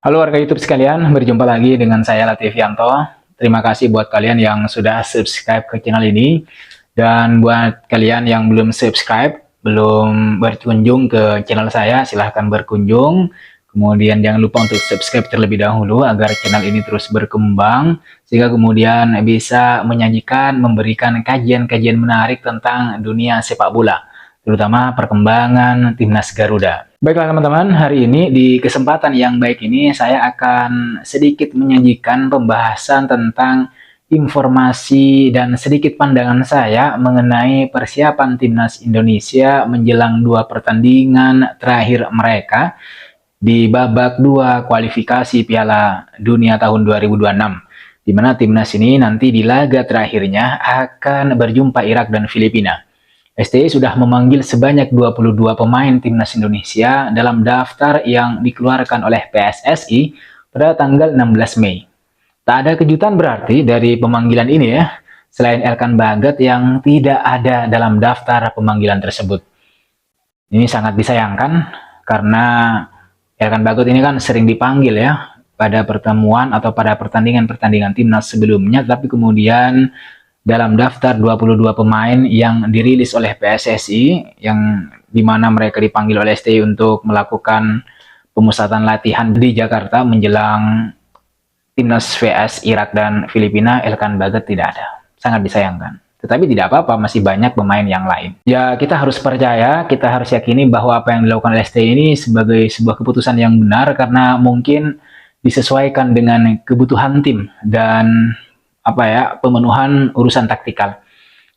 Halo warga YouTube sekalian, berjumpa lagi dengan saya Latifianto. Terima kasih buat kalian yang sudah subscribe ke channel ini. Dan buat kalian yang belum subscribe, belum berkunjung ke channel saya, silahkan berkunjung. Kemudian jangan lupa untuk subscribe terlebih dahulu agar channel ini terus berkembang. Sehingga kemudian bisa menyajikan, memberikan kajian-kajian menarik tentang dunia sepak bola, terutama perkembangan Timnas Garuda. Baiklah teman-teman, hari ini di kesempatan yang baik ini saya akan sedikit menyajikan pembahasan tentang informasi dan sedikit pandangan saya mengenai persiapan Timnas Indonesia menjelang 2 pertandingan terakhir mereka di babak 2 kualifikasi Piala Dunia tahun 2026. Di mana Timnas ini nanti di laga terakhirnya akan berjumpa Irak dan Filipina. STY sudah memanggil sebanyak 22 pemain Timnas Indonesia dalam daftar yang dikeluarkan oleh PSSI pada tanggal 16 Mei. Tak ada kejutan berarti dari pemanggilan ini ya, selain Elkan Bagot yang tidak ada dalam daftar pemanggilan tersebut. Ini sangat disayangkan karena Elkan Bagot ini kan sering dipanggil ya pada pertemuan atau pada pertandingan-pertandingan Timnas sebelumnya, tapi kemudian dalam daftar 22 pemain yang dirilis oleh PSSI yang dimana mereka dipanggil oleh STY untuk melakukan pemusatan latihan di Jakarta menjelang Timnas vs Irak dan Filipina, Elkan Bagot tidak ada. Sangat disayangkan. Tetapi tidak apa-apa, masih banyak pemain yang lain. Ya, kita harus percaya, kita harus yakini bahwa apa yang dilakukan oleh STY ini sebagai sebuah keputusan yang benar karena mungkin disesuaikan dengan kebutuhan tim dan pemenuhan urusan taktikal.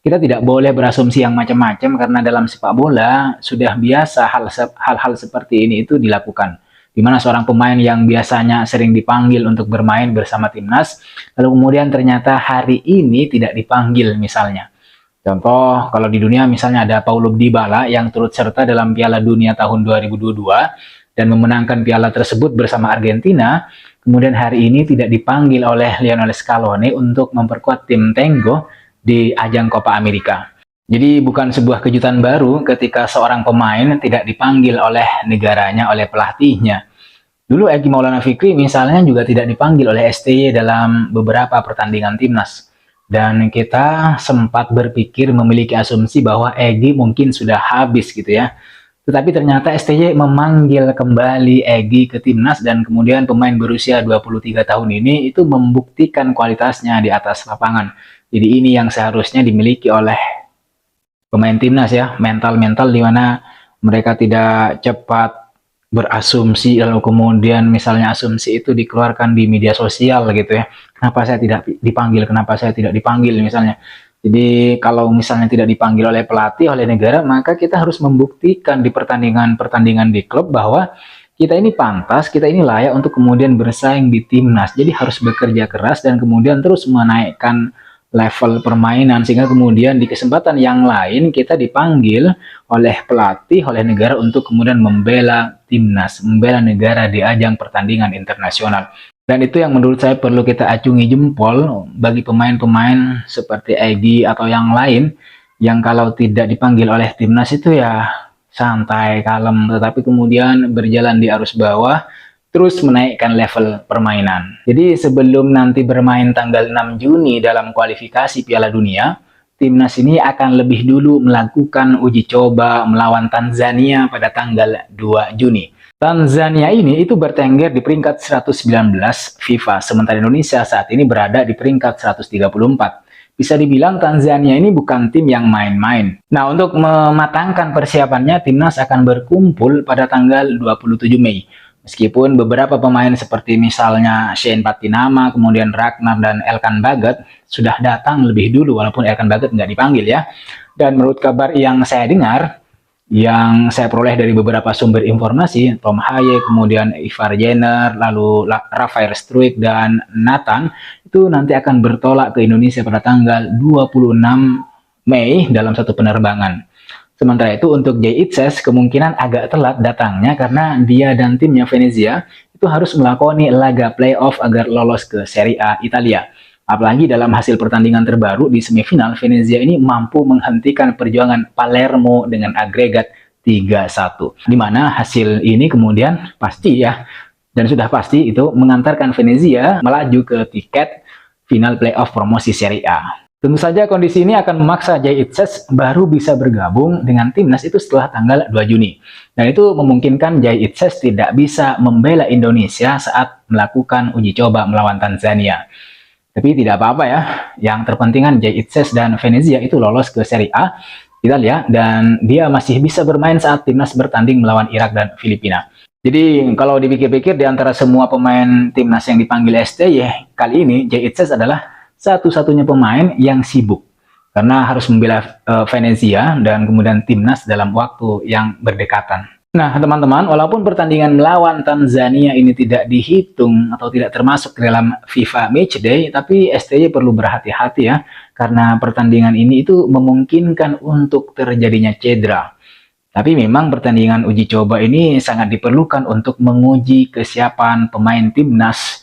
Kita tidak boleh berasumsi yang macam-macam karena dalam sepak bola sudah biasa hal-hal seperti ini itu dilakukan. Di mana seorang pemain yang biasanya sering dipanggil untuk bermain bersama timnas, lalu kemudian ternyata hari ini tidak dipanggil misalnya. Contoh, kalau di dunia misalnya ada Paulo Dybala yang turut serta dalam Piala Dunia tahun 2022 dan memenangkan piala tersebut bersama Argentina, kemudian hari ini tidak dipanggil oleh Lionel Scaloni untuk memperkuat tim Tengo di ajang Copa America. Jadi bukan sebuah kejutan baru ketika seorang pemain tidak dipanggil oleh negaranya, oleh pelatihnya. Dulu Egy Maulana Fikri misalnya juga tidak dipanggil oleh STY dalam beberapa pertandingan timnas. Dan kita sempat berpikir memiliki asumsi bahwa Egy mungkin sudah habis gitu ya. Tetapi ternyata STY memanggil kembali Egy ke timnas dan kemudian pemain berusia 23 tahun ini itu membuktikan kualitasnya di atas lapangan. Jadi ini yang seharusnya dimiliki oleh pemain timnas ya, mental-mental di mana mereka tidak cepat berasumsi lalu kemudian misalnya asumsi itu dikeluarkan di media sosial gitu ya. Kenapa saya tidak dipanggil? Kenapa saya tidak dipanggil misalnya? Jadi kalau misalnya tidak dipanggil oleh pelatih, oleh negara, maka kita harus membuktikan di pertandingan-pertandingan di klub bahwa kita ini pantas, kita ini layak untuk kemudian bersaing di timnas. Jadi harus bekerja keras dan kemudian terus menaikkan level permainan sehingga kemudian di kesempatan yang lain kita dipanggil oleh pelatih, oleh negara untuk kemudian membela timnas, membela negara di ajang pertandingan internasional. Dan itu yang menurut saya perlu kita acungi jempol bagi pemain-pemain seperti Egy atau yang lain yang kalau tidak dipanggil oleh timnas itu ya santai, kalem, tetapi kemudian berjalan di arus bawah terus menaikkan level permainan. Jadi sebelum nanti bermain tanggal 6 Juni dalam kualifikasi Piala Dunia, timnas ini akan lebih dulu melakukan uji coba melawan Tanzania pada tanggal 2 Juni. Tanzania ini itu bertengger di peringkat 119 FIFA, sementara Indonesia saat ini berada di peringkat 134. Bisa dibilang Tanzania ini bukan tim yang main-main. Nah, untuk mematangkan persiapannya, timnas akan berkumpul pada tanggal 27 Mei. Meskipun beberapa pemain seperti misalnya Shane Patinama, kemudian Ragnar dan Elkan Bagot sudah datang lebih dulu, walaupun Elkan Bagot nggak dipanggil ya. Dan menurut kabar yang saya dengar, yang saya peroleh dari beberapa sumber informasi, Tom Haye, kemudian Ivar Jenner, lalu Rafael Struijk dan Nathan itu nanti akan bertolak ke Indonesia pada tanggal 26 Mei dalam satu penerbangan. Sementara itu untuk Jay Itzes kemungkinan agak telat datangnya karena dia dan timnya Venezia itu harus melakoni laga playoff agar lolos ke Serie A Italia. Apalagi dalam hasil pertandingan terbaru di semifinal, Venezia ini mampu menghentikan perjuangan Palermo dengan agregat 3-1. Di mana hasil ini kemudian pasti ya Dan sudah pasti itu mengantarkan Venezia melaju ke tiket final playoff promosi Serie A. Tentu saja kondisi ini akan memaksa Jay Itzes baru bisa bergabung dengan timnas itu setelah tanggal 2 Juni. Dan itu memungkinkan Jay Itzes tidak bisa membela Indonesia saat melakukan uji coba melawan Tanzania. Tapi tidak apa-apa ya, yang terpenting kan Jay Itzes dan Venezia itu lolos ke Serie A, kita lihat, dan dia masih bisa bermain saat timnas bertanding melawan Irak dan Filipina. Jadi kalau dipikir-pikir di antara semua pemain timnas yang dipanggil STY, kali ini Jay Itzes adalah satu-satunya pemain yang sibuk karena harus membela Venezia dan kemudian timnas dalam waktu yang berdekatan. Nah teman-teman, walaupun pertandingan melawan Tanzania ini tidak dihitung atau tidak termasuk ke dalam FIFA Matchday, tapi STY perlu berhati-hati ya, karena pertandingan ini itu memungkinkan untuk terjadinya cedera. Tapi memang pertandingan uji coba ini sangat diperlukan untuk menguji kesiapan pemain timnas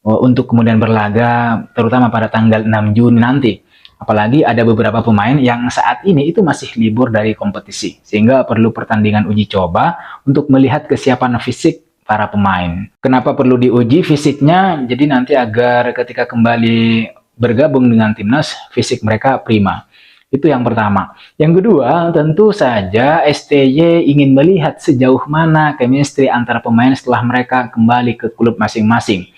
untuk kemudian berlaga terutama pada tanggal 6 Juni nanti. Apalagi ada beberapa pemain yang saat ini itu masih libur dari kompetisi, sehingga perlu pertandingan uji coba untuk melihat kesiapan fisik para pemain. Kenapa perlu diuji fisiknya? Jadi nanti agar ketika kembali bergabung dengan timnas, fisik mereka prima. Itu yang pertama. Yang kedua, tentu saja STY ingin melihat sejauh mana chemistry antara pemain setelah mereka kembali ke klub masing-masing.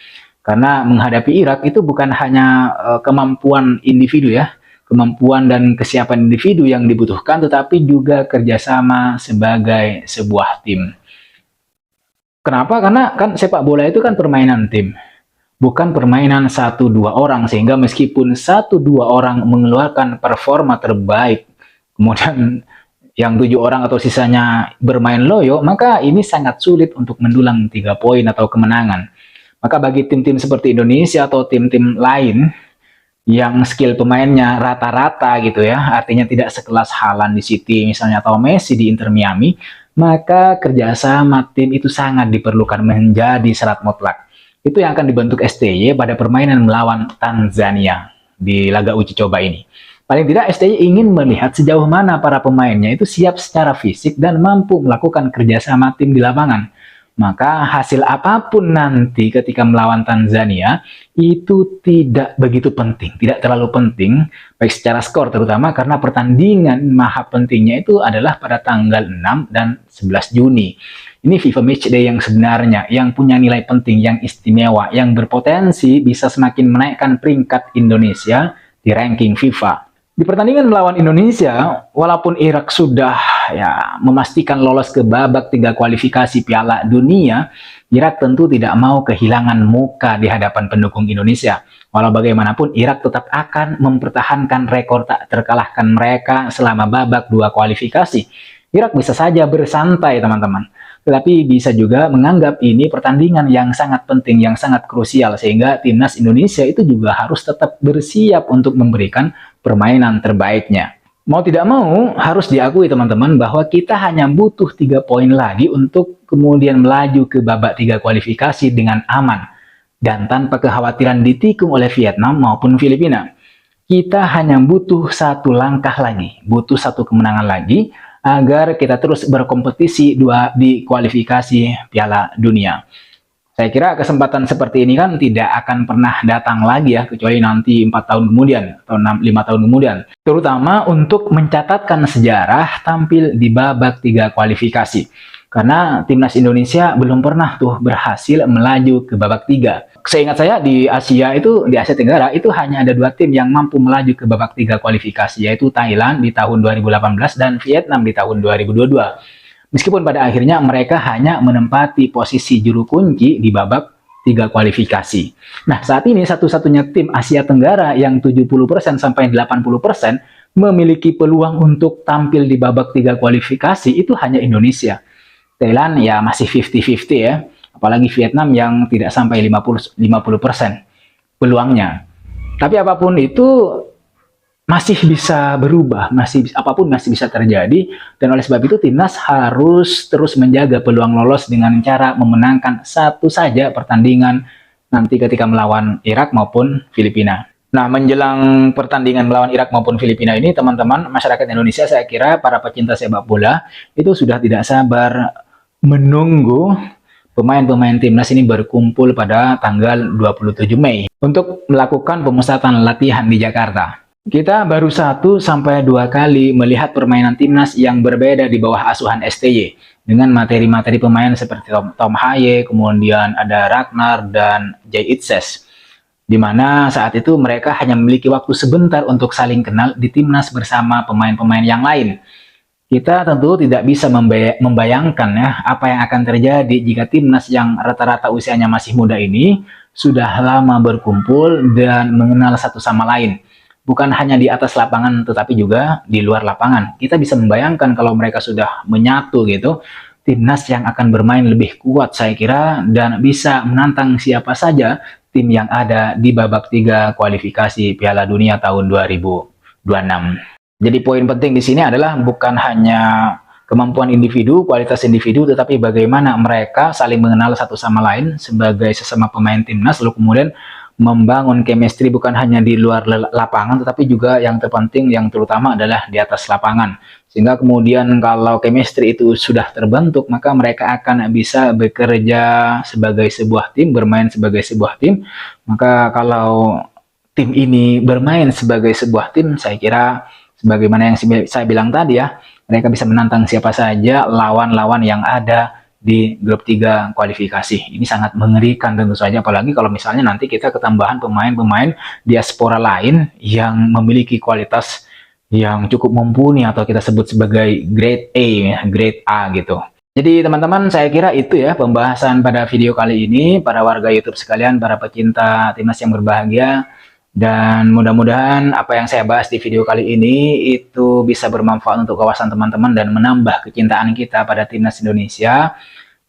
Karena menghadapi Irak itu bukan hanya kemampuan individu ya, kemampuan dan kesiapan individu yang dibutuhkan, tetapi juga kerjasama sebagai sebuah tim. Kenapa? Karena kan sepak bola itu kan permainan tim, bukan permainan 1-2 orang, sehingga meskipun 1-2 orang mengeluarkan performa terbaik, kemudian yang 7 orang atau sisanya bermain loyo, maka ini sangat sulit untuk mendulang 3 poin atau kemenangan. Maka bagi tim-tim seperti Indonesia atau tim-tim lain yang skill pemainnya rata-rata gitu ya, artinya tidak sekelas Haaland di City misalnya atau Messi di Inter Miami, maka kerjasama tim itu sangat diperlukan menjadi syarat mutlak. Itu yang akan dibentuk STY pada permainan melawan Tanzania di laga uji coba ini. Paling tidak STY ingin melihat sejauh mana para pemainnya itu siap secara fisik dan mampu melakukan kerjasama tim di lapangan. Maka hasil apapun nanti ketika melawan Tanzania itu tidak begitu penting, tidak terlalu penting, baik secara skor terutama karena pertandingan maha pentingnya itu adalah pada tanggal 6 dan 11 Juni. Ini FIFA Matchday yang sebenarnya, yang punya nilai penting, yang istimewa, yang berpotensi bisa semakin menaikkan peringkat Indonesia di ranking FIFA. Di pertandingan melawan Indonesia, walaupun Irak sudah memastikan lolos ke babak 3 kualifikasi Piala Dunia, Irak tentu tidak mau kehilangan muka di hadapan pendukung Indonesia. Walau bagaimanapun, Irak tetap akan mempertahankan rekor tak terkalahkan mereka selama babak 2 kualifikasi. Irak bisa saja bersantai, teman-teman. Tetapi bisa juga menganggap ini pertandingan yang sangat penting, yang sangat krusial, sehingga timnas Indonesia itu juga harus tetap bersiap untuk memberikan permainan terbaiknya. Mau tidak mau, harus diakui teman-teman bahwa kita hanya butuh 3 poin lagi untuk kemudian melaju ke babak 3 kualifikasi dengan aman dan tanpa kekhawatiran ditikung oleh Vietnam maupun Filipina. Kita hanya butuh 1 langkah lagi, butuh 1 kemenangan lagi agar kita terus berkompetisi di kualifikasi Piala Dunia. Saya kira kesempatan seperti ini kan tidak akan pernah datang lagi ya, kecuali nanti 4 tahun kemudian atau 5 tahun kemudian. Terutama untuk mencatatkan sejarah tampil di babak 3 kualifikasi. Karena timnas Indonesia belum pernah tuh berhasil melaju ke babak 3. Seingat saya di Asia Tenggara itu hanya ada 2 tim yang mampu melaju ke babak 3 kualifikasi, yaitu Thailand di tahun 2018 dan Vietnam di tahun 2022. Meskipun pada akhirnya mereka hanya menempati posisi juru kunci di babak 3 kualifikasi. Nah, saat ini satu-satunya tim Asia Tenggara yang 70% sampai 80% memiliki peluang untuk tampil di babak 3 kualifikasi itu hanya Indonesia. Thailand ya masih 50-50 ya, apalagi Vietnam yang tidak sampai 50% peluangnya. Tapi apapun itu masih bisa berubah, apapun masih bisa terjadi, dan oleh sebab itu timnas harus terus menjaga peluang lolos dengan cara memenangkan satu saja pertandingan nanti ketika melawan Irak maupun Filipina. Nah, menjelang pertandingan melawan Irak maupun Filipina ini, teman-teman masyarakat Indonesia, saya kira para pecinta sepak bola itu sudah tidak sabar menunggu pemain-pemain timnas ini berkumpul pada tanggal 27 Mei untuk melakukan pemusatan latihan di Jakarta. Kita baru 1-2 kali melihat permainan timnas yang berbeda di bawah asuhan STY dengan materi-materi pemain seperti Tom Haye, kemudian ada Ragnar dan Jay Itzes, di mana saat itu mereka hanya memiliki waktu sebentar untuk saling kenal di timnas bersama pemain-pemain yang lain. Kita tentu tidak bisa membayangkan ya apa yang akan terjadi jika timnas yang rata-rata usianya masih muda ini sudah lama berkumpul dan mengenal satu sama lain. Bukan hanya di atas lapangan tetapi juga di luar lapangan. Kita bisa membayangkan kalau mereka sudah menyatu gitu, timnas yang akan bermain lebih kuat saya kira dan bisa menantang siapa saja tim yang ada di babak 3 kualifikasi Piala Dunia tahun 2026. Jadi poin penting di sini adalah bukan hanya kemampuan individu, kualitas individu, tetapi bagaimana mereka saling mengenal satu sama lain sebagai sesama pemain timnas, lalu kemudian membangun chemistry bukan hanya di luar lapangan, tetapi juga yang terpenting, yang terutama adalah di atas lapangan. Sehingga kemudian kalau chemistry itu sudah terbentuk, maka mereka akan bisa bekerja sebagai sebuah tim, bermain sebagai sebuah tim. Maka kalau tim ini bermain sebagai sebuah tim, saya kira sebagaimana yang saya bilang tadi ya, mereka bisa menantang siapa saja lawan-lawan yang ada di grup 3 kualifikasi. Ini sangat mengerikan tentu saja, apalagi kalau misalnya nanti kita ketambahan pemain-pemain diaspora lain yang memiliki kualitas yang cukup mumpuni atau kita sebut sebagai grade A, grade A gitu. Jadi teman-teman, saya kira itu ya pembahasan pada video kali ini, para warga YouTube sekalian, para pecinta timnas yang berbahagia. Dan mudah-mudahan apa yang saya bahas di video kali ini itu bisa bermanfaat untuk kawasan teman-teman dan menambah kecintaan kita pada timnas Indonesia,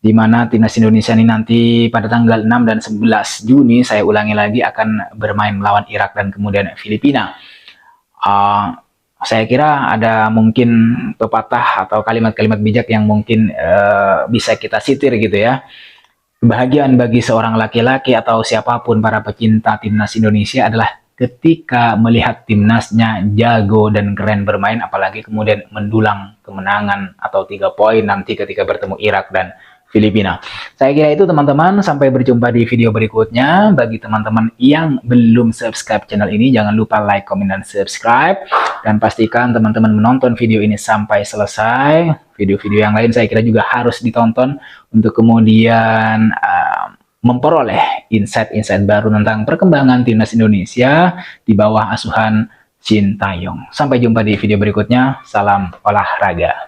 di mana timnas Indonesia ini nanti pada tanggal 6 dan 11 Juni, saya ulangi lagi, akan bermain melawan Irak dan kemudian Filipina. Saya kira ada mungkin pepatah atau kalimat-kalimat bijak yang mungkin bisa kita sitir gitu ya. Kebahagiaan bagi seorang laki-laki atau siapapun para pecinta timnas Indonesia adalah ketika melihat timnasnya jago dan keren bermain, apalagi kemudian mendulang kemenangan atau 3 poin nanti ketika bertemu Irak dan Filipina. Saya kira itu teman-teman, sampai berjumpa di video berikutnya. Bagi teman-teman yang belum subscribe channel ini, jangan lupa like, comment, dan subscribe. Dan pastikan teman-teman menonton video ini sampai selesai. Video-video yang lain saya kira juga harus ditonton untuk kemudian memperoleh insight-insight baru tentang perkembangan timnas Indonesia di bawah asuhan Shin Tae-yong. Sampai jumpa di video berikutnya. Salam olahraga.